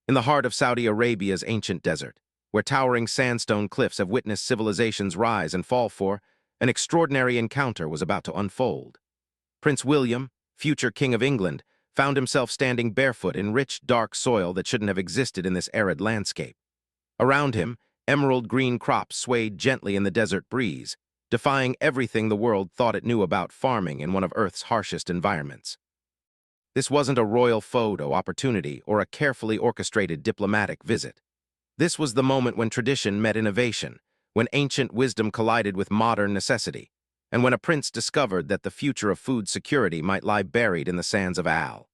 in the heart of Saudi Arabia's ancient desert, where towering sandstone cliffs have witnessed civilizations rise and fall for, an extraordinary encounter was about to unfold. Prince William, future King of England, found himself standing barefoot in rich, dark soil that shouldn't have existed in this arid landscape. Around him, emerald-green crops swayed gently in the desert breeze, defying everything the world thought it knew about farming in one of Earth's harshest environments. This wasn't a royal photo opportunity or a carefully orchestrated diplomatic visit. This was the moment when tradition met innovation, when ancient wisdom collided with modern necessity, and when a prince discovered that the future of food security might lie buried in the sands of Al.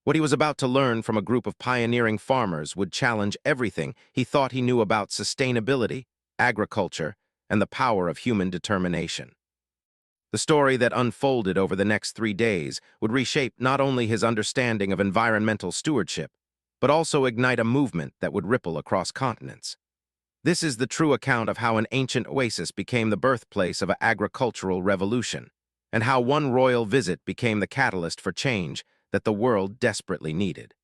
What he was about to learn from a group of pioneering farmers would challenge everything he thought he knew about sustainability, agriculture, and the power of human determination. The story that unfolded over the next 3 days would reshape not only his understanding of environmental stewardship, but also ignite a movement that would ripple across continents. This is the true account of how an ancient oasis became the birthplace of an agricultural revolution, and how one royal visit became the catalyst for change that the world desperately needed.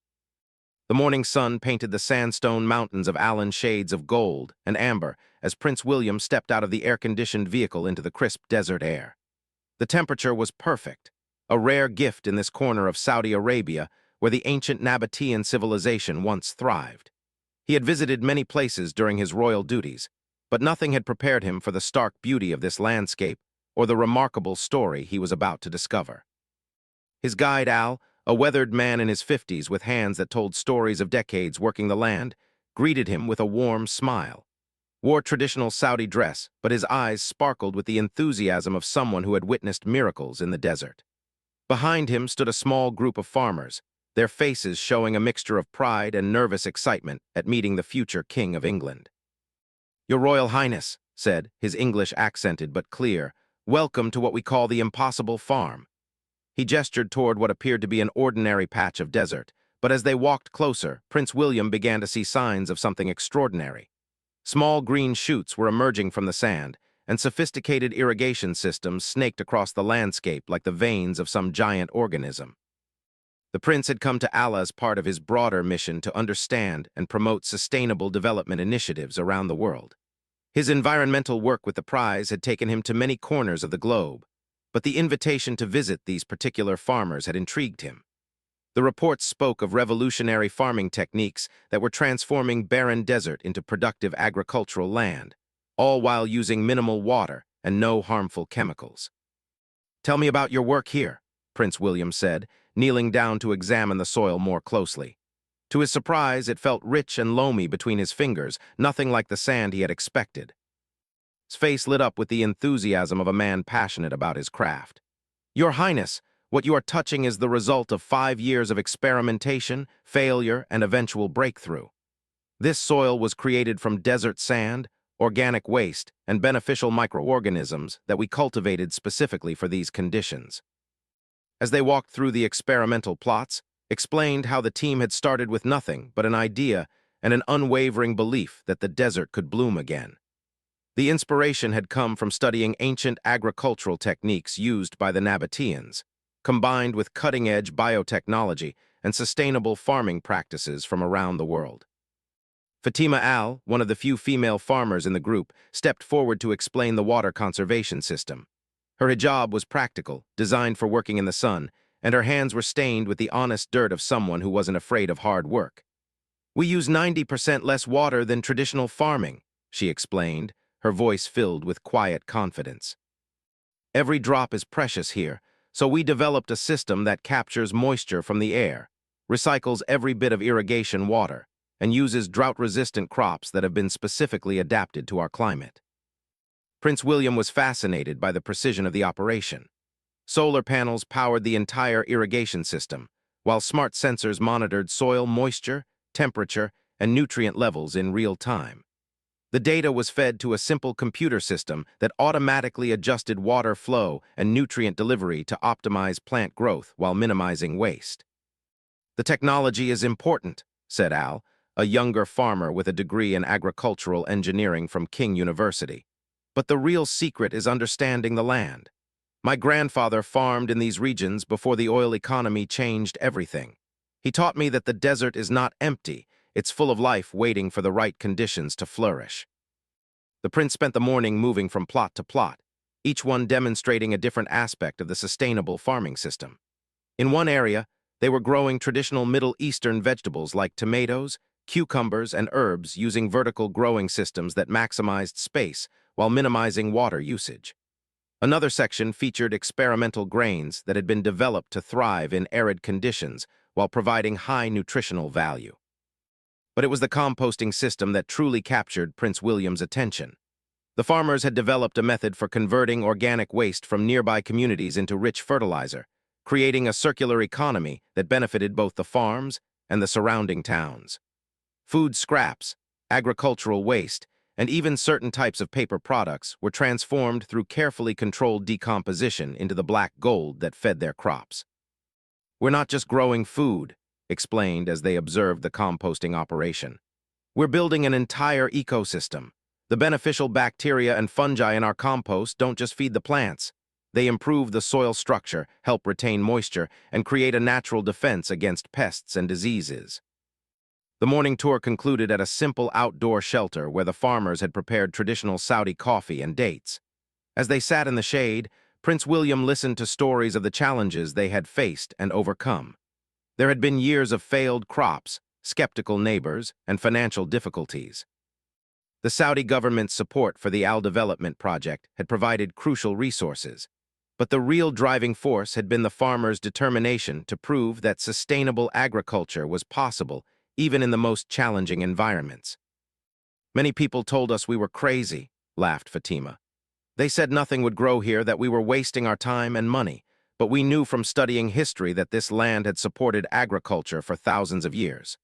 The morning sun painted the sandstone mountains of Al in shades of gold and amber as Prince William stepped out of the air-conditioned vehicle into the crisp desert air. The temperature was perfect, a rare gift in this corner of Saudi Arabia where the ancient Nabatean civilization once thrived. He had visited many places during his royal duties, but nothing had prepared him for the stark beauty of this landscape or the remarkable story he was about to discover. His guide Al, a weathered man in his 50s with hands that told stories of decades working the land, greeted him with a warm smile. Wore traditional Saudi dress, but his eyes sparkled with the enthusiasm of someone who had witnessed miracles in the desert. Behind him stood a small group of farmers, their faces showing a mixture of pride and nervous excitement at meeting the future King of England. "Your Royal Highness," said, his English accented but clear, "welcome to what we call the Impossible Farm." He gestured toward what appeared to be an ordinary patch of desert, but as they walked closer, Prince William began to see signs of something extraordinary. Small green shoots were emerging from the sand, and sophisticated irrigation systems snaked across the landscape like the veins of some giant organism. The prince had come to AlUla as part of his broader mission to understand and promote sustainable development initiatives around the world. His environmental work with the prize had taken him to many corners of the globe, but the invitation to visit these particular farmers had intrigued him. The reports spoke of revolutionary farming techniques that were transforming barren desert into productive agricultural land, all while using minimal water and no harmful chemicals. "Tell me about your work here," Prince William said, kneeling down to examine the soil more closely. To his surprise, it felt rich and loamy between his fingers, nothing like the sand he had expected. His face lit up with the enthusiasm of a man passionate about his craft. "Your Highness, what you are touching is the result of 5 years of experimentation, failure, and eventual breakthrough. This soil was created from desert sand, organic waste, and beneficial microorganisms that we cultivated specifically for these conditions." As they walked through the experimental plots, explained how the team had started with nothing but an idea and an unwavering belief that the desert could bloom again. The inspiration had come from studying ancient agricultural techniques used by the Nabateans, combined with cutting-edge biotechnology and sustainable farming practices from around the world. Fatima Al, one of the few female farmers in the group, stepped forward to explain the water conservation system. Her hijab was practical, designed for working in the sun, and her hands were stained with the honest dirt of someone who wasn't afraid of hard work. "We use 90% less water than traditional farming," she explained, her voice filled with quiet confidence. "Every drop is precious here, so we developed a system that captures moisture from the air, recycles every bit of irrigation water, and uses drought-resistant crops that have been specifically adapted to our climate." Prince William was fascinated by the precision of the operation. Solar panels powered the entire irrigation system, while smart sensors monitored soil moisture, temperature, and nutrient levels in real time. The data was fed to a simple computer system that automatically adjusted water flow and nutrient delivery to optimize plant growth while minimizing waste. "The technology is important," said Al, a younger farmer with a degree in agricultural engineering from King University. "But the real secret is understanding the land. My grandfather farmed in these regions before the oil economy changed everything. He taught me that the desert is not empty, It's full of life waiting for the right conditions to flourish. The prince spent the morning moving from plot to plot, each one demonstrating a different aspect of the sustainable farming system. In one area, they were growing traditional Middle Eastern vegetables like tomatoes, cucumbers, and herbs using vertical growing systems that maximized space while minimizing water usage. Another section featured experimental grains that had been developed to thrive in arid conditions while providing high nutritional value. But it was the composting system that truly captured Prince William's attention. The farmers had developed a method for converting organic waste from nearby communities into rich fertilizer, creating a circular economy that benefited both the farms and the surrounding towns. Food scraps, agricultural waste, and even certain types of paper products were transformed through carefully controlled decomposition into the black gold that fed their crops. "We're not just growing food," explained as they observed the composting operation. "We're building an entire ecosystem. The beneficial bacteria and fungi in our compost don't just feed the plants. They improve the soil structure, help retain moisture, and create a natural defense against pests and diseases." The morning tour concluded at a simple outdoor shelter where the farmers had prepared traditional Saudi coffee and dates. As they sat in the shade, Prince William listened to stories of the challenges they had faced and overcome. There had been years of failed crops, skeptical neighbors, and financial difficulties. The Saudi government's support for the AlUla development project had provided crucial resources, but the real driving force had been the farmers' determination to prove that sustainable agriculture was possible even in the most challenging environments. "Many people told us we were crazy," laughed Fatima. "They said nothing would grow here, that we were wasting our time and money, but we knew from studying history that this land had supported agriculture for thousands of years.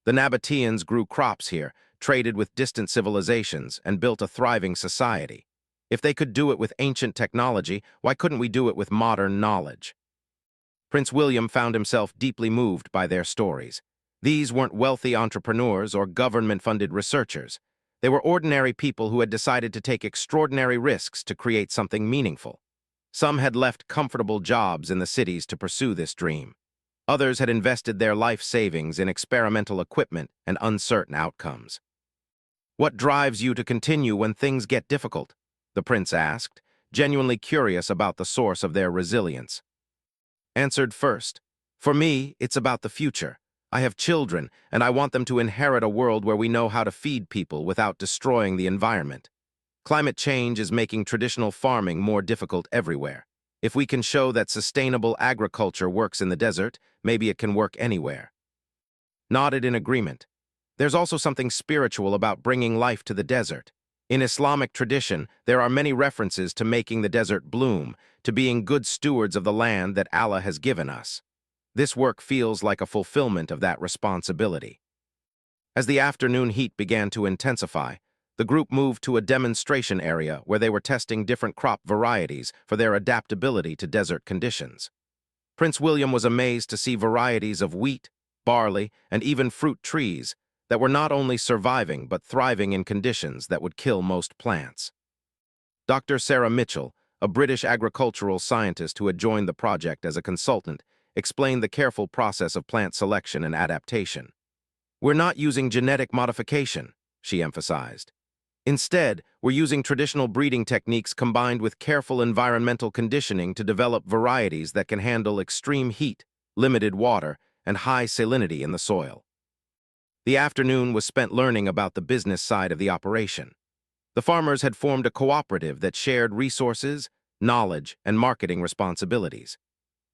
The Nabateans grew crops here, traded with distant civilizations, and built a thriving society. If they could do it with ancient technology, why couldn't we do it with modern knowledge?" Prince William found himself deeply moved by their stories. These weren't wealthy entrepreneurs or government-funded researchers. They were ordinary people who had decided to take extraordinary risks to create something meaningful. Some had left comfortable jobs in the cities to pursue this dream. Others had invested their life savings in experimental equipment and uncertain outcomes. "What drives you to continue when things get difficult?" the prince asked, genuinely curious about the source of their resilience. Answered first, "For me, it's about the future. I have children, and I want them to inherit a world where we know how to feed people without destroying the environment. Climate change is making traditional farming more difficult everywhere. If we can show that sustainable agriculture works in the desert, maybe it can work anywhere." Nodded in agreement. There's also something spiritual about bringing life to the desert. In Islamic tradition, there are many references to making the desert bloom, to being good stewards of the land that Allah has given us. This work feels like a fulfillment of that responsibility. As the afternoon heat began to intensify, the group moved to a demonstration area where they were testing different crop varieties for their adaptability to desert conditions. Prince William was amazed to see varieties of wheat, barley, and even fruit trees that were not only surviving but thriving in conditions that would kill most plants. Dr. Sarah Mitchell, a British agricultural scientist who had joined the project as a consultant, explained the careful process of plant selection and adaptation. "We're not using genetic modification," she emphasized. "Instead, we're using traditional breeding techniques combined with careful environmental conditioning to develop varieties that can handle extreme heat, limited water, and high salinity in the soil." The afternoon was spent learning about the business side of the operation. The farmers had formed a cooperative that shared resources, knowledge, and marketing responsibilities.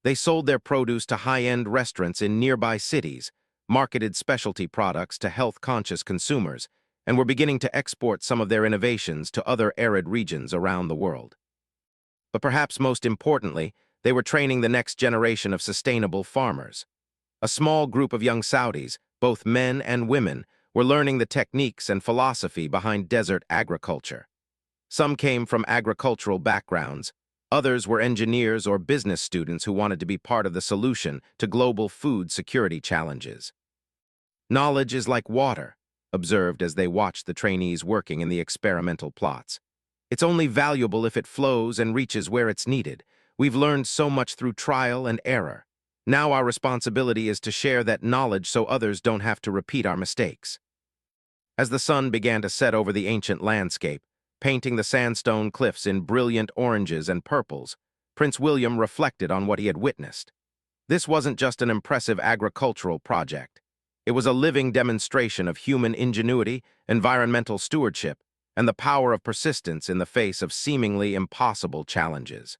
They sold their produce to high-end restaurants in nearby cities, marketed specialty products to health-conscious consumers, and were beginning to export some of their innovations to other arid regions around the world. But perhaps most importantly, they were training the next generation of sustainable farmers. A small group of young Saudis, both men and women, were learning the techniques and philosophy behind desert agriculture. Some came from agricultural backgrounds. Others were engineers or business students who wanted to be part of the solution to global food security challenges. "Knowledge is like water," observed as they watched the trainees working in the experimental plots. "It's only valuable if it flows and reaches where it's needed. We've learned so much through trial and error. Now our responsibility is to share that knowledge so others don't have to repeat our mistakes. As the sun began to set over the ancient landscape, painting the sandstone cliffs in brilliant oranges and purples, Prince William reflected on what he had witnessed. This wasn't just an impressive agricultural project. It was a living demonstration of human ingenuity, environmental stewardship, and the power of persistence in the face of seemingly impossible challenges.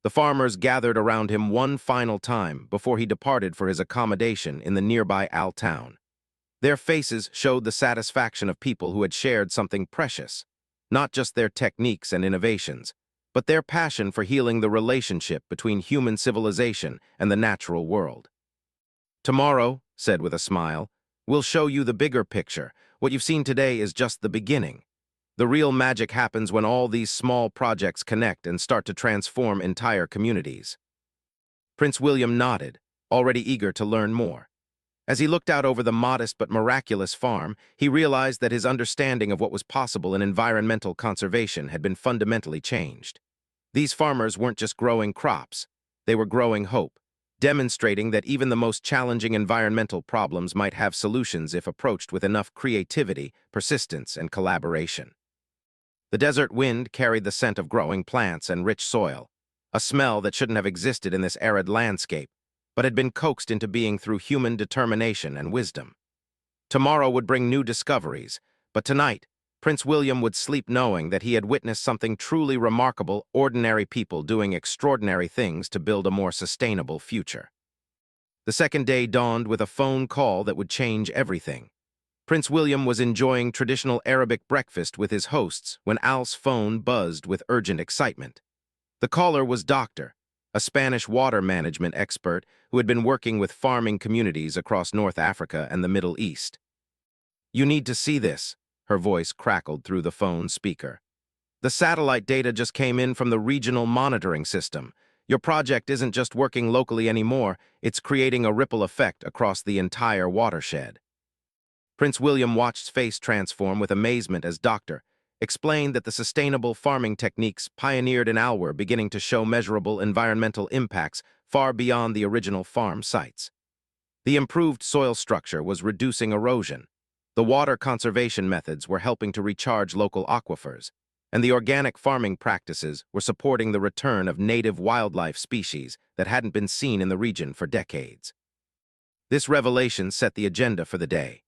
The farmers gathered around him one final time before he departed for his accommodation in the nearby Al town. Their faces showed the satisfaction of people who had shared something precious, not just their techniques and innovations, but their passion for healing the relationship between human civilization and the natural world. Tomorrow, said with a smile, we'll show you the bigger picture. What you've seen today is just the beginning. The real magic happens when all these small projects connect and start to transform entire communities. Prince William nodded, already eager to learn more. As he looked out over the modest but miraculous farm, he realized that his understanding of what was possible in environmental conservation had been fundamentally changed. These farmers weren't just growing crops, they were growing hope, demonstrating that even the most challenging environmental problems might have solutions if approached with enough creativity, persistence, and collaboration. The desert wind carried the scent of growing plants and rich soil, a smell that shouldn't have existed in this arid landscape, but had been coaxed into being through human determination and wisdom. Tomorrow would bring new discoveries, but tonight, Prince William would sleep knowing that he had witnessed something truly remarkable, ordinary people doing extraordinary things to build a more sustainable future. The second day dawned with a phone call that would change everything. Prince William was enjoying traditional Arabic breakfast with his hosts when Al's phone buzzed with urgent excitement. The caller was Doctor, a Spanish water management expert who had been working with farming communities across North Africa and the Middle East. "You need to see this," her voice crackled through the phone speaker. "The satellite data just came in from the regional monitoring system. Your project isn't just working locally anymore, it's creating a ripple effect across the entire watershed." Prince William watched face transform with amazement as Doctor explained that the sustainable farming techniques pioneered in Al were beginning to show measurable environmental impacts far beyond the original farm sites. The improved soil structure was reducing erosion. The water conservation methods were helping to recharge local aquifers, and the organic farming practices were supporting the return of native wildlife species that hadn't been seen in the region for decades. This revelation set the agenda for the day.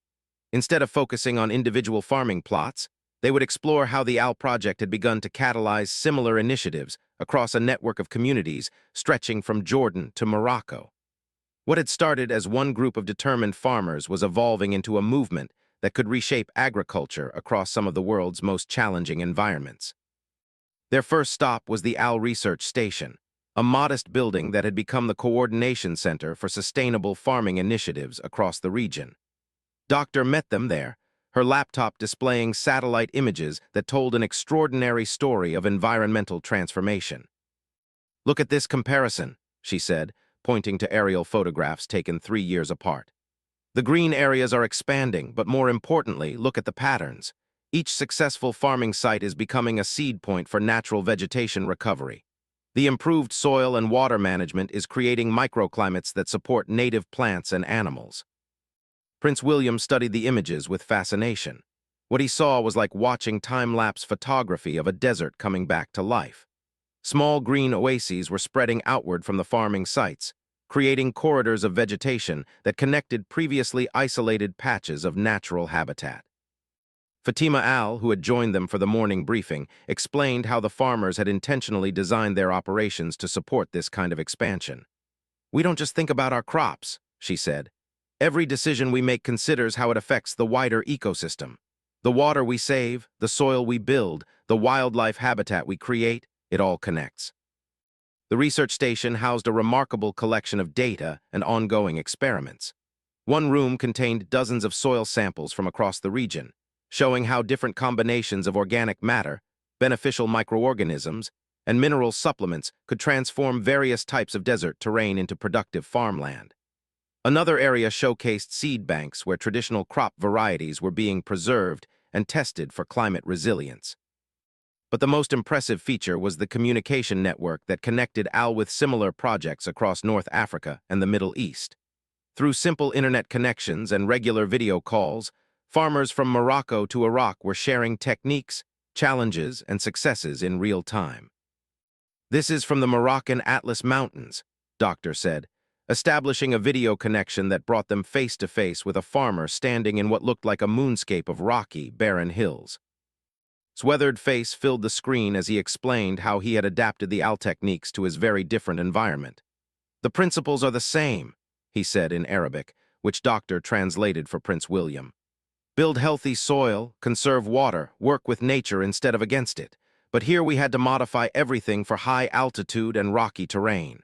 Instead of focusing on individual farming plots, they would explore how the Al project had begun to catalyze similar initiatives across a network of communities stretching from Jordan to Morocco. What had started as one group of determined farmers was evolving into a movement that could reshape agriculture across some of the world's most challenging environments. Their first stop was the Al Research Station, a modest building that had become the coordination center for sustainable farming initiatives across the region. Doctor met them there, her laptop displaying satellite images that told an extraordinary story of environmental transformation. "Look at this comparison," she said, pointing to aerial photographs taken 3 years apart. "The green areas are expanding, but more importantly, look at the patterns. Each successful farming site is becoming a seed point for natural vegetation recovery. The improved soil and water management is creating microclimates that support native plants and animals." Prince William studied the images with fascination. What he saw was like watching time-lapse photography of a desert coming back to life. Small green oases were spreading outward from the farming sites, creating corridors of vegetation that connected previously isolated patches of natural habitat. Fatima Al, who had joined them for the morning briefing, explained how the farmers had intentionally designed their operations to support this kind of expansion. "We don't just think about our crops," she said. "Every decision we make considers how it affects the wider ecosystem. The water we save, the soil we build, the wildlife habitat we create, it all connects." The research station housed a remarkable collection of data and ongoing experiments. One room contained dozens of soil samples from across the region, showing how different combinations of organic matter, beneficial microorganisms, and mineral supplements could transform various types of desert terrain into productive farmland. Another area showcased seed banks where traditional crop varieties were being preserved and tested for climate resilience. But the most impressive feature was the communication network that connected AL with similar projects across North Africa and the Middle East. Through simple internet connections and regular video calls, farmers from Morocco to Iraq were sharing techniques, challenges, and successes in real time. "This is from the Moroccan Atlas Mountains," Doctor said, establishing a video connection that brought them face to face with a farmer standing in what looked like a moonscape of rocky, barren hills. His weathered face filled the screen as he explained how he had adapted the AL techniques to his very different environment. "The principles are the same," he said in Arabic, which Doctor translated for Prince William. "Build healthy soil, conserve water, work with nature instead of against it. But here we had to modify everything for high altitude and rocky terrain."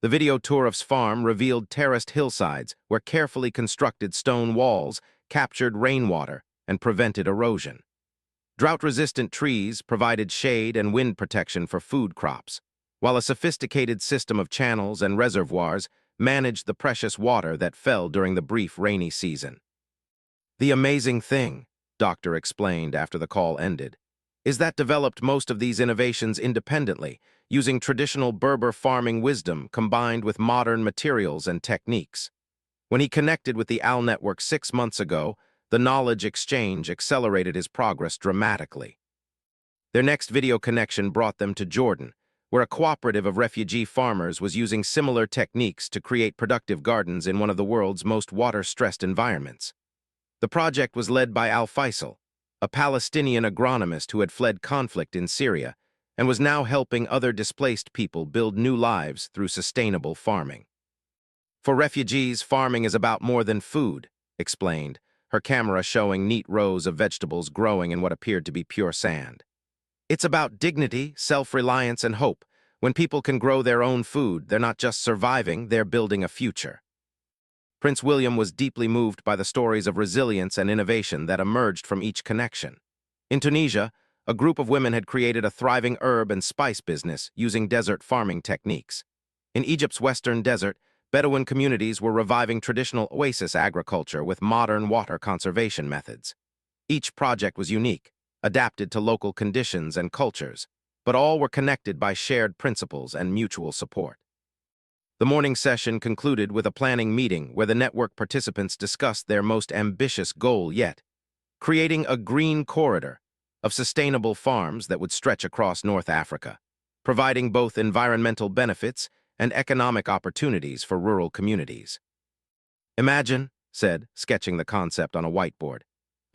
The video tour of his farm revealed terraced hillsides where carefully constructed stone walls captured rainwater and prevented erosion. Drought-resistant trees provided shade and wind protection for food crops, while a sophisticated system of channels and reservoirs managed the precious water that fell during the brief rainy season. "The amazing thing," Doctor explained after the call ended, "is that developed most of these innovations independently, using traditional Berber farming wisdom combined with modern materials and techniques. When he connected with the AL network 6 months ago, the knowledge exchange accelerated his progress dramatically." Their next video connection brought them to Jordan, where a cooperative of refugee farmers was using similar techniques to create productive gardens in one of the world's most water-stressed environments. The project was led by Al-Faisal, a Palestinian agronomist who had fled conflict in Syria and was now helping other displaced people build new lives through sustainable farming. "For refugees, farming is about more than food," explained, her camera showing neat rows of vegetables growing in what appeared to be pure sand. "It's about dignity, self-reliance, and hope. When people can grow their own food, they're not just surviving, they're building a future." Prince William was deeply moved by the stories of resilience and innovation that emerged from each connection. In Tunisia, a group of women had created a thriving herb and spice business using desert farming techniques. In Egypt's western desert, Bedouin communities were reviving traditional oasis agriculture with modern water conservation methods. Each project was unique, adapted to local conditions and cultures, but all were connected by shared principles and mutual support. The morning session concluded with a planning meeting where the network participants discussed their most ambitious goal yet: creating a green corridor of sustainable farms that would stretch across North Africa, providing both environmental benefits and economic opportunities for rural communities. "Imagine," said, sketching the concept on a whiteboard,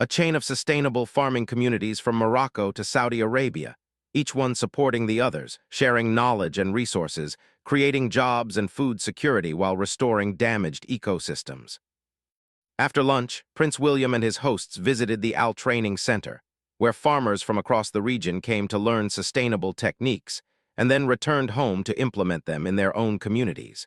"a chain of sustainable farming communities from Morocco to Saudi Arabia, each one supporting the others, sharing knowledge and resources, creating jobs and food security while restoring damaged ecosystems." After lunch, Prince William and his hosts visited the AL Training Center, where farmers from across the region came to learn sustainable techniques and then returned home to implement them in their own communities.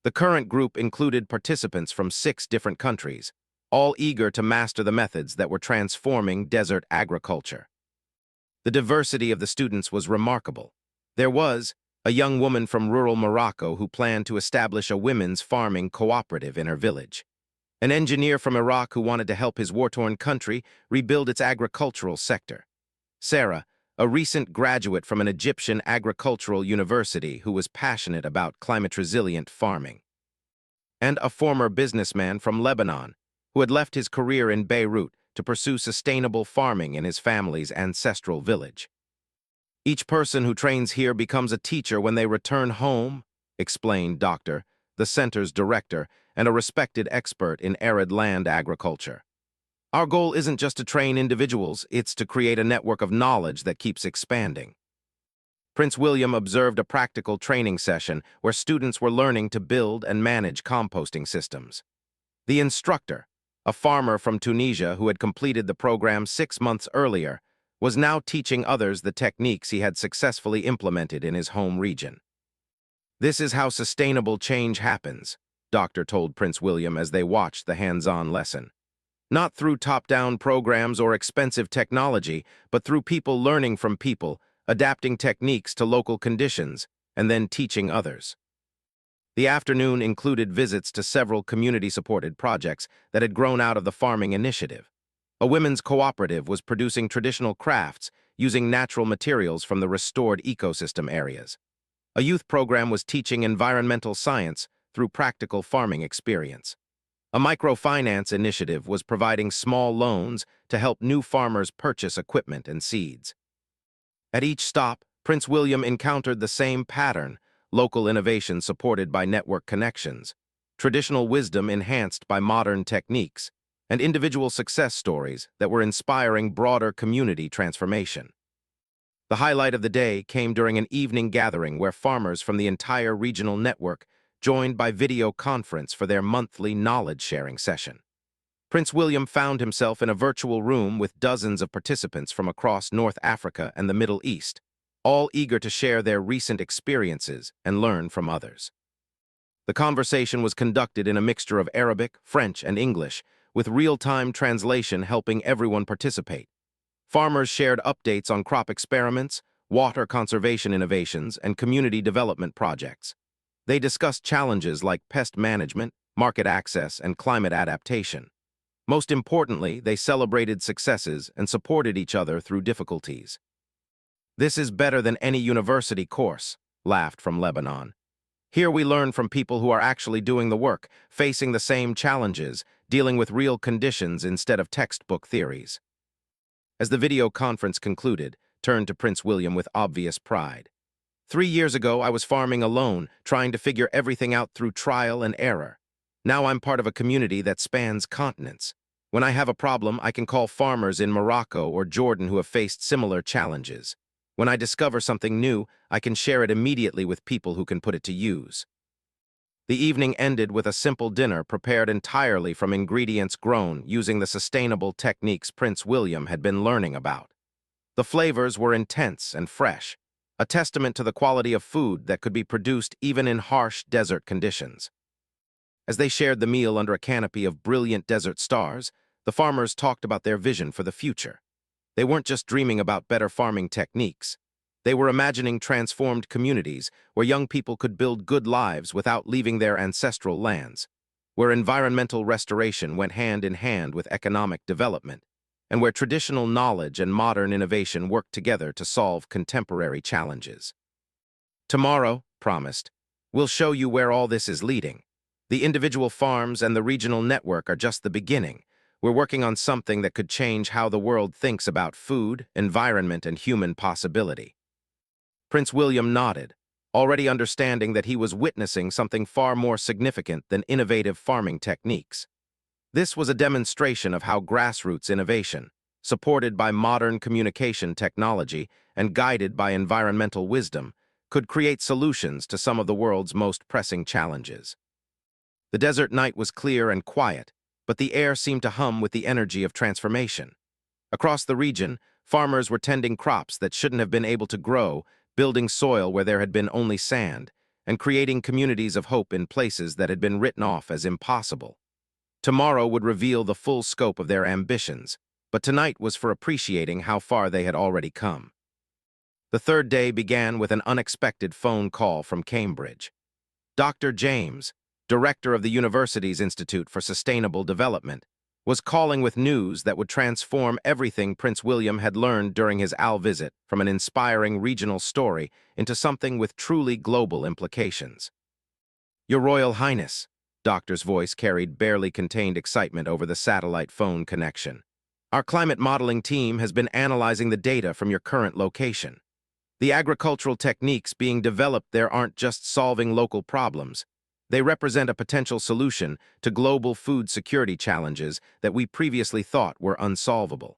The current group included participants from 6 different countries, all eager to master the methods that were transforming desert agriculture. The diversity of the students was remarkable. There was a young woman from rural Morocco who planned to establish a women's farming cooperative in her village. An engineer from Iraq who wanted to help his war-torn country rebuild its agricultural sector. Sarah, a recent graduate from an Egyptian agricultural university who was passionate about climate-resilient farming. And a former businessman from Lebanon who had left his career in Beirut to pursue sustainable farming in his family's ancestral village. "Each person who trains here becomes a teacher when they return home," explained Doctor, the center's director and a respected expert in arid land agriculture. "Our goal isn't just to train individuals, it's to create a network of knowledge that keeps expanding." Prince William observed a practical training session where students were learning to build and manage composting systems. The instructor, a farmer from Tunisia who had completed the program 6 months earlier, was now teaching others the techniques he had successfully implemented in his home region. "This is how sustainable change happens," Doctor told Prince William as they watched the hands-on lesson. "Not through top-down programs or expensive technology, but through people learning from people, adapting techniques to local conditions, and then teaching others." The afternoon included visits to several community-supported projects that had grown out of the farming initiative. A women's cooperative was producing traditional crafts using natural materials from the restored ecosystem areas. A youth program was teaching environmental science through practical farming experience. A microfinance initiative was providing small loans to help new farmers purchase equipment and seeds. At each stop, Prince William encountered the same pattern: local innovation supported by network connections, traditional wisdom enhanced by modern techniques, and individual success stories that were inspiring broader community transformation. The highlight of the day came during an evening gathering where farmers from the entire regional network joined by video conference for their monthly knowledge-sharing session. Prince William found himself in a virtual room with dozens of participants from across North Africa and the Middle East, all eager to share their recent experiences and learn from others. The conversation was conducted in a mixture of Arabic, French, and English, with real-time translation helping everyone participate. Farmers shared updates on crop experiments, water conservation innovations, and community development projects. They discussed challenges like pest management, market access, and climate adaptation. Most importantly, they celebrated successes and supported each other through difficulties. "This is better than any university course," laughed from Lebanon. "Here we learn from people who are actually doing the work, facing the same challenges, dealing with real conditions instead of textbook theories." As the video conference concluded, turned to Prince William with obvious pride. "3 years ago, I was farming alone, trying to figure everything out through trial and error. Now I'm part of a community that spans continents. When I have a problem, I can call farmers in Morocco or Jordan who have faced similar challenges. When I discover something new, I can share it immediately with people who can put it to use." The evening ended with a simple dinner prepared entirely from ingredients grown using the sustainable techniques Prince William had been learning about. The flavors were intense and fresh, a testament to the quality of food that could be produced even in harsh desert conditions. As they shared the meal under a canopy of brilliant desert stars, the farmers talked about their vision for the future. They weren't just dreaming about better farming techniques. They were imagining transformed communities where young people could build good lives without leaving their ancestral lands, where environmental restoration went hand in hand with economic development, and where traditional knowledge and modern innovation worked together to solve contemporary challenges. "Tomorrow," promised, "we'll show you where all this is leading. The individual farms and the regional network are just the beginning. We're working on something that could change how the world thinks about food, environment, and human possibility." Prince William nodded, already understanding that he was witnessing something far more significant than innovative farming techniques. This was a demonstration of how grassroots innovation, supported by modern communication technology and guided by environmental wisdom, could create solutions to some of the world's most pressing challenges. The desert night was clear and quiet, but the air seemed to hum with the energy of transformation. Across the region, farmers were tending crops that shouldn't have been able to grow, building soil where there had been only sand, and creating communities of hope in places that had been written off as impossible. Tomorrow would reveal the full scope of their ambitions, but tonight was for appreciating how far they had already come. The third day began with an unexpected phone call from Cambridge. Dr. James, director of the university's Institute for Sustainable Development, was calling with news that would transform everything Prince William had learned during his AL visit from an inspiring regional story into something with truly global implications. "Your Royal Highness," Doctor's voice carried barely contained excitement over the satellite phone connection. "Our climate modeling team has been analyzing the data from your current location. The agricultural techniques being developed there aren't just solving local problems. They represent a potential solution to global food security challenges that we previously thought were unsolvable."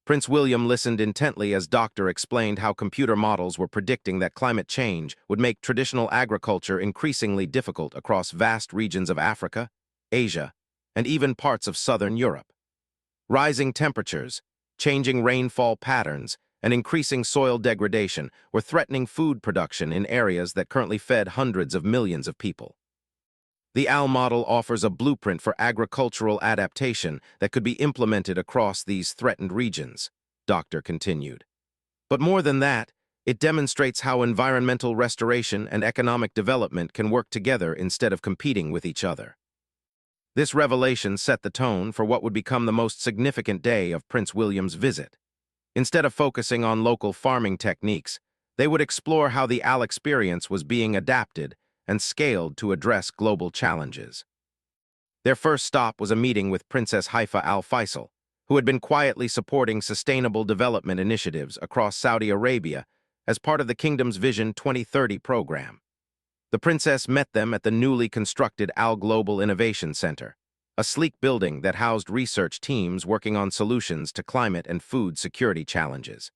Prince William listened intently as Doctor explained how computer models were predicting that climate change would make traditional agriculture increasingly difficult across vast regions of Africa, Asia, and even parts of southern Europe. Rising temperatures, changing rainfall patterns, and increasing soil degradation were threatening food production in areas that currently fed hundreds of millions of people. The AL model offers a blueprint for agricultural adaptation that could be implemented across these threatened regions, Doctor continued. But more than that, it demonstrates how environmental restoration and economic development can work together instead of competing with each other. This revelation set the tone for what would become the most significant day of Prince William's visit. Instead of focusing on local farming techniques, they would explore how the AL experience was being adapted and scaled to address global challenges. Their first stop was a meeting with Princess Haifa Al Faisal, who had been quietly supporting sustainable development initiatives across Saudi Arabia as part of the kingdom's Vision 2030 program. The princess met them at the newly constructed Al Global Innovation Center, a sleek building that housed research teams working on solutions to climate and food security challenges.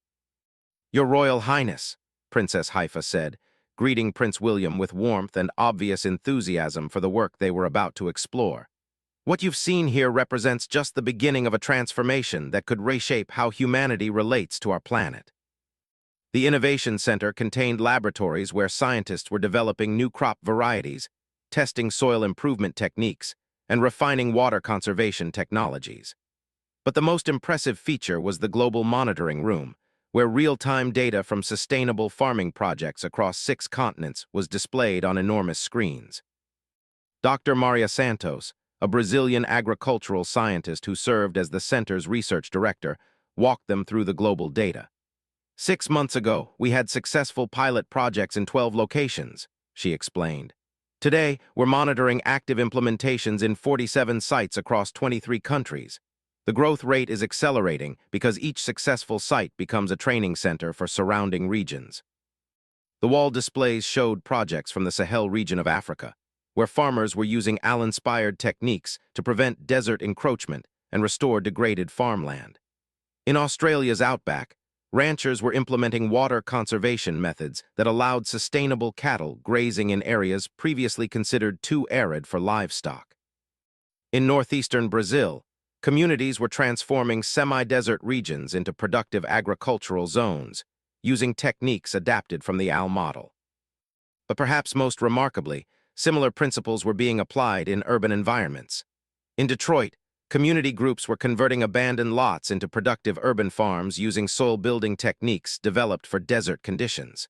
"Your Royal Highness," Princess Haifa said, greeting Prince William with warmth and obvious enthusiasm for the work they were about to explore. "What you've seen here represents just the beginning of a transformation that could reshape how humanity relates to our planet." The Innovation Center contained laboratories where scientists were developing new crop varieties, testing soil improvement techniques, and refining water conservation technologies. But the most impressive feature was the Global Monitoring Room, where real-time data from sustainable farming projects across 6 continents was displayed on enormous screens. Dr. Maria Santos, a Brazilian agricultural scientist who served as the center's research director, walked them through the global data. "6 months ago, we had successful pilot projects in 12 locations," she explained. "Today, we're monitoring active implementations in 47 sites across 23 countries. The growth rate is accelerating because each successful site becomes a training center for surrounding regions." The wall displays showed projects from the Sahel region of Africa, where farmers were using AL-inspired techniques to prevent desert encroachment and restore degraded farmland. In Australia's outback, ranchers were implementing water conservation methods that allowed sustainable cattle grazing in areas previously considered too arid for livestock. In northeastern Brazil, communities were transforming semi-desert regions into productive agricultural zones, using techniques adapted from the AL model. But perhaps most remarkably, similar principles were being applied in urban environments. In Detroit, community groups were converting abandoned lots into productive urban farms using soil-building techniques developed for desert conditions.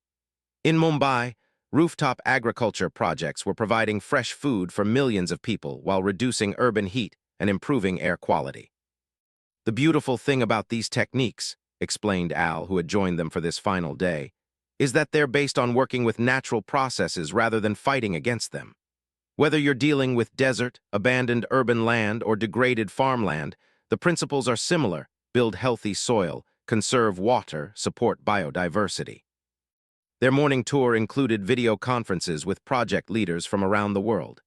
In Mumbai, rooftop agriculture projects were providing fresh food for millions of people while reducing urban heat and improving air quality. "The beautiful thing about these techniques," explained Al, who had joined them for this final day, "is that they're based on working with natural processes rather than fighting against them. Whether you're dealing with desert, abandoned urban land, or degraded farmland, the principles are similar: build healthy soil, conserve water, support biodiversity." Their morning tour included video conferences with project leaders from around the world.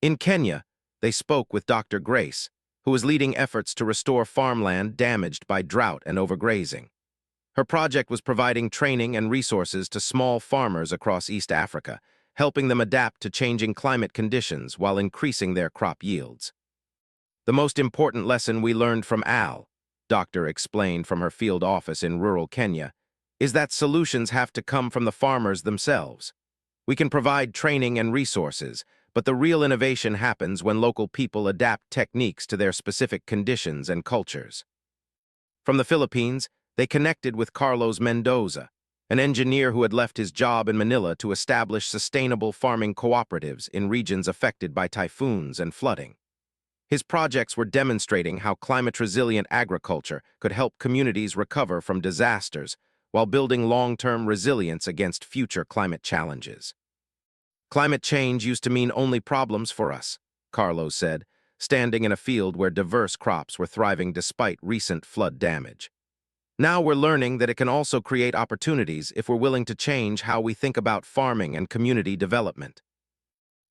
In Kenya, they spoke with Dr. Grace, who was leading efforts to restore farmland damaged by drought and overgrazing. Her project was providing training and resources to small farmers across East Africa, helping them adapt to changing climate conditions while increasing their crop yields. "The most important lesson we learned from Al," Doctor explained from her field office in rural Kenya, "is that solutions have to come from the farmers themselves. We can provide training and resources, but the real innovation happens when local people adapt techniques to their specific conditions and cultures." From the Philippines, they connected with Carlos Mendoza, an engineer who had left his job in Manila to establish sustainable farming cooperatives in regions affected by typhoons and flooding. His projects were demonstrating how climate-resilient agriculture could help communities recover from disasters while building long-term resilience against future climate challenges. "Climate change used to mean only problems for us," Carlos said, standing in a field where diverse crops were thriving despite recent flood damage. "Now we're learning that it can also create opportunities if we're willing to change how we think about farming and community development."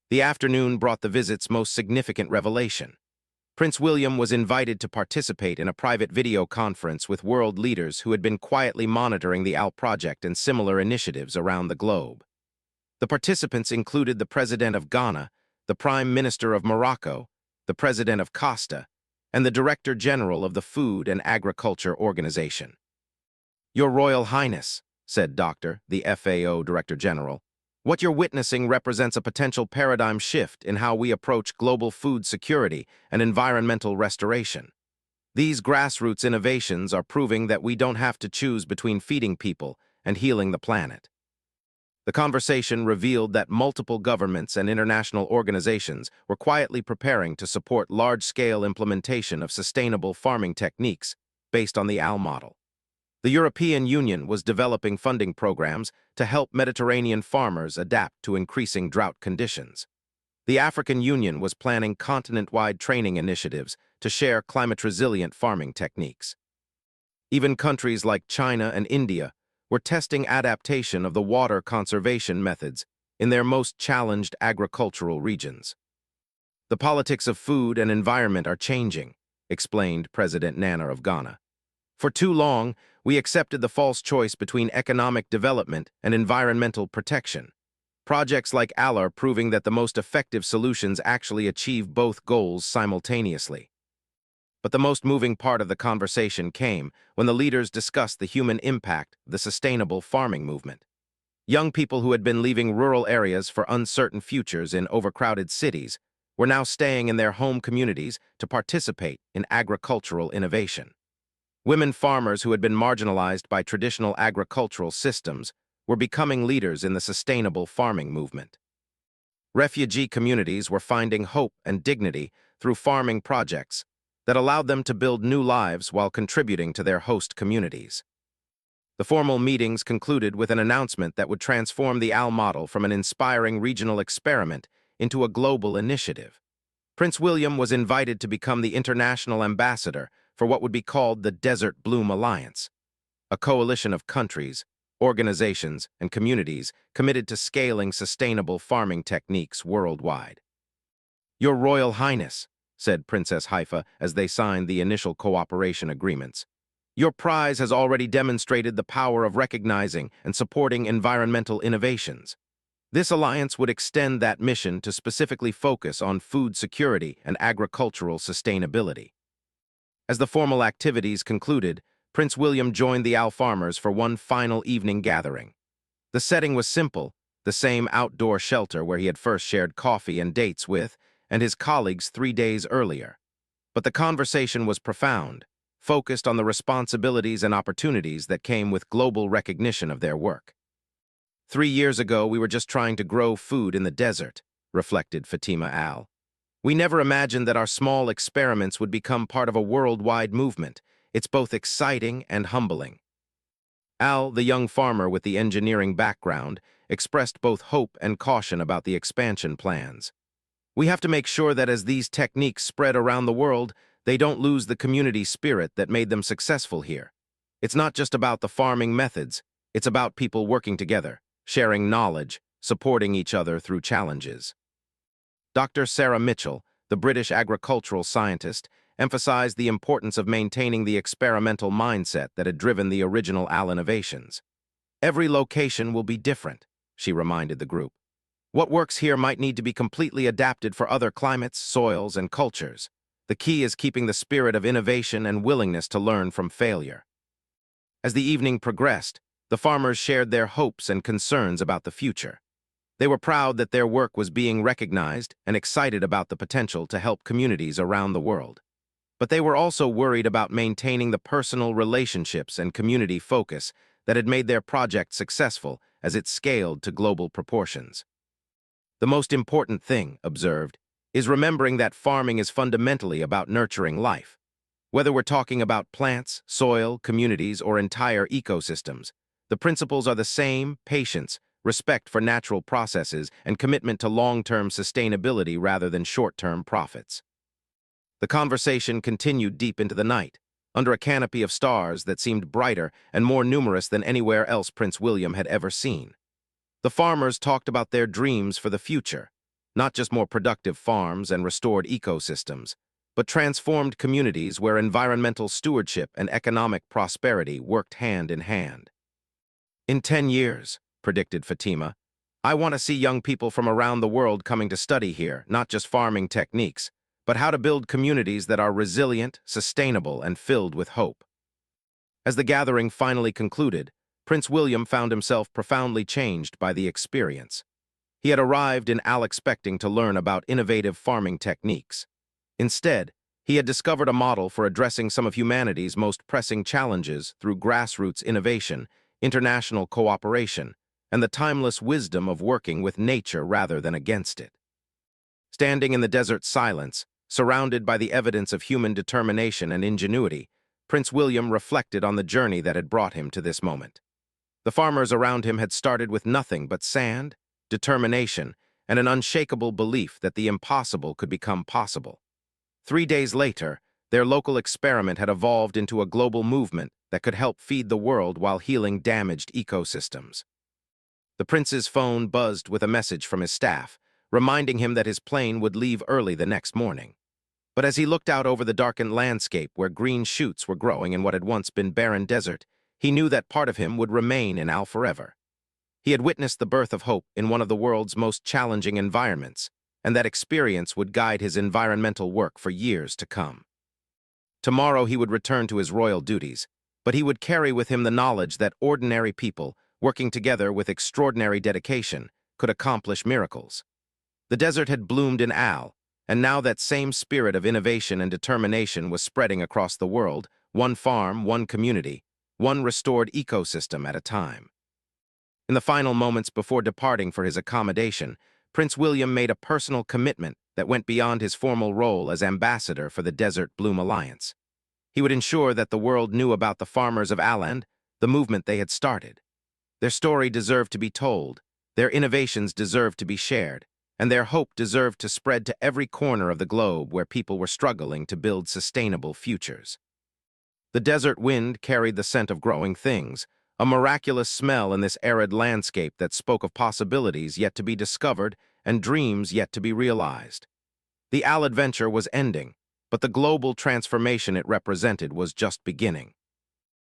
The afternoon brought the visit's most significant revelation. Prince William was invited to participate in a private video conference with world leaders who had been quietly monitoring the AL project and similar initiatives around the globe. The participants included the President of Ghana, the Prime Minister of Morocco, the President of Costa, and the Director General of the Food and Agriculture Organization. "Your Royal Highness," said the FAO Director General, "what you're witnessing represents a potential paradigm shift in how we approach global food security and environmental restoration. These grassroots innovations are proving that we don't have to choose between feeding people and healing the planet." The conversation revealed that multiple governments and international organizations were quietly preparing to support large-scale implementation of sustainable farming techniques based on the AL model. The European Union was developing funding programs to help Mediterranean farmers adapt to increasing drought conditions. The African Union was planning continent-wide training initiatives to share climate-resilient farming techniques. Even countries like China and India were testing adaptation of the water conservation methods in their most challenged agricultural regions. The politics of food and environment are changing, explained President Nana of Ghana. For too long, we accepted the false choice between economic development and environmental protection. Projects like AlUla are proving that the most effective solutions actually achieve both goals simultaneously. But the most moving part of the conversation came when the leaders discussed the human impact of the sustainable farming movement. Young people who had been leaving rural areas for uncertain futures in overcrowded cities were now staying in their home communities to participate in agricultural innovation. Women farmers who had been marginalized by traditional agricultural systems were becoming leaders in the sustainable farming movement. Refugee communities were finding hope and dignity through farming projects that allowed them to build new lives while contributing to their host communities. The formal meetings concluded with an announcement that would transform the AL model from an inspiring regional experiment into a global initiative. Prince William was invited to become the international ambassador for what would be called the Desert Bloom Alliance, a coalition of countries, organizations, and communities committed to scaling sustainable farming techniques worldwide. "Your Royal Highness," said Princess Haifa as they signed the initial cooperation agreements, "your prize has already demonstrated the power of recognizing and supporting environmental innovations. This alliance would extend that mission to specifically focus on food security and agricultural sustainability." As the formal activities concluded, Prince William joined the AL farmers for one final evening gathering. The setting was simple, the same outdoor shelter where he had first shared coffee and dates with and his colleagues 3 days earlier. But the conversation was profound, focused on the responsibilities and opportunities that came with global recognition of their work. 3 years ago, we were just trying to grow food in the desert, reflected Fatima Al. We never imagined that our small experiments would become part of a worldwide movement. It's both exciting and humbling. Al, the young farmer with the engineering background, expressed both hope and caution about the expansion plans. "We have to make sure that as these techniques spread around the world, they don't lose the community spirit that made them successful here. It's not just about the farming methods, it's about people working together, sharing knowledge, supporting each other through challenges." Dr. Sarah Mitchell, the British agricultural scientist, emphasized the importance of maintaining the experimental mindset that had driven the original AL innovations. "Every location will be different," she reminded the group. "What works here might need to be completely adapted for other climates, soils, and cultures. The key is keeping the spirit of innovation and willingness to learn from failure." As the evening progressed, the farmers shared their hopes and concerns about the future. They were proud that their work was being recognized and excited about the potential to help communities around the world. But they were also worried about maintaining the personal relationships and community focus that had made their project successful as it scaled to global proportions. "The most important thing," observed, "is remembering that farming is fundamentally about nurturing life. Whether we're talking about plants, soil, communities, or entire ecosystems, the principles are the same: patience, respect for natural processes, and commitment to long-term sustainability rather than short-term profits." The conversation continued deep into the night, under a canopy of stars that seemed brighter and more numerous than anywhere else Prince William had ever seen. The farmers talked about their dreams for the future, not just more productive farms and restored ecosystems, but transformed communities where environmental stewardship and economic prosperity worked hand in hand. "In 10 years, predicted Fatima, I want to see young people from around the world coming to study here, not just farming techniques, but how to build communities that are resilient, sustainable, and filled with hope." As the gathering finally concluded, Prince William found himself profoundly changed by the experience. He had arrived in AL expecting to learn about innovative farming techniques. Instead, he had discovered a model for addressing some of humanity's most pressing challenges through grassroots innovation, international cooperation, and the timeless wisdom of working with nature rather than against it. Standing in the desert's silence, surrounded by the evidence of human determination and ingenuity, Prince William reflected on the journey that had brought him to this moment. The farmers around him had started with nothing but sand, determination, and an unshakable belief that the impossible could become possible. 3 days later, their local experiment had evolved into a global movement that could help feed the world while healing damaged ecosystems. The prince's phone buzzed with a message from his staff, reminding him that his plane would leave early the next morning. But as he looked out over the darkened landscape where green shoots were growing in what had once been barren desert, he knew that part of him would remain in Al forever. He had witnessed the birth of hope in one of the world's most challenging environments, and that experience would guide his environmental work for years to come. Tomorrow he would return to his royal duties, but he would carry with him the knowledge that ordinary people, working together with extraordinary dedication, could accomplish miracles. The desert had bloomed in Al, and now that same spirit of innovation and determination was spreading across the world, one farm, one community, one restored ecosystem at a time. In the final moments before departing for his accommodation, Prince William made a personal commitment that went beyond his formal role as ambassador for the Desert Bloom Alliance. He would ensure that the world knew about the farmers of Aland, the movement they had started. Their story deserved to be told, their innovations deserved to be shared, and their hope deserved to spread to every corner of the globe where people were struggling to build sustainable futures. The desert wind carried the scent of growing things, a miraculous smell in this arid landscape that spoke of possibilities yet to be discovered and dreams yet to be realized. The Al adventure was ending, but the global transformation it represented was just beginning.